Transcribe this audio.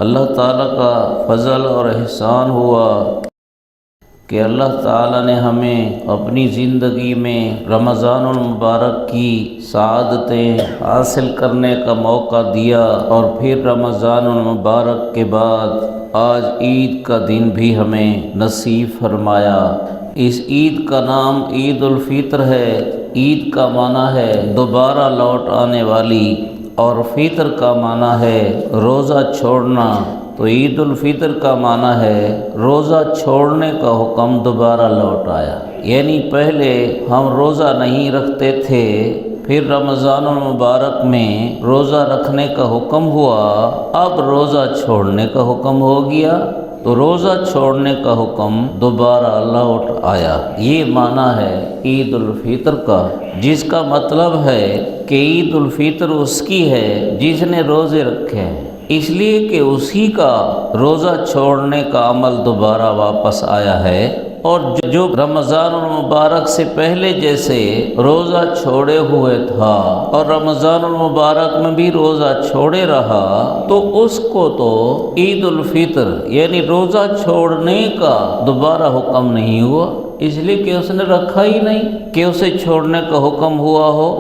اللہ تعالیٰ کا فضل اور احسان ہوا کہ اللہ تعالیٰ نے ہمیں اپنی زندگی میں رمضان المبارک کی سعادتیں حاصل کرنے کا موقع دیا، اور پھر رمضان المبارک کے بعد آج عید کا دن بھی ہمیں نصیب فرمایا۔ اس عید کا نام عید الفطر ہے۔ عید کا معنی ہے دوبارہ لوٹ آنے والی، اور فطر کا معنی ہے روزہ چھوڑنا۔ تو عید الفطر کا معنی ہے روزہ چھوڑنے کا حکم دوبارہ لوٹ آیا، یعنی پہلے ہم روزہ نہیں رکھتے تھے، پھر رمضان المبارک میں روزہ رکھنے کا حکم ہوا، اب روزہ چھوڑنے کا حکم ہو گیا، تو روزہ چھوڑنے کا حکم دوبارہ لوٹ آیا۔ یہ معنی ہے عید الفطر کا، جس کا مطلب ہے کہ عید الفطر اس کی ہے جس نے روزے رکھے ہیں، اس لیے کہ اسی کا روزہ چھوڑنے کا عمل دوبارہ واپس آیا ہے۔ اور جو رمضان المبارک سے پہلے جیسے روزہ چھوڑے ہوئے تھا اور رمضان المبارک میں بھی روزہ چھوڑے رہا، تو اس کو تو عید الفطر یعنی روزہ چھوڑنے کا دوبارہ حکم نہیں ہوا، اس لیے کہ اس نے رکھا ہی نہیں کہ اسے چھوڑنے کا حکم ہوا ہو۔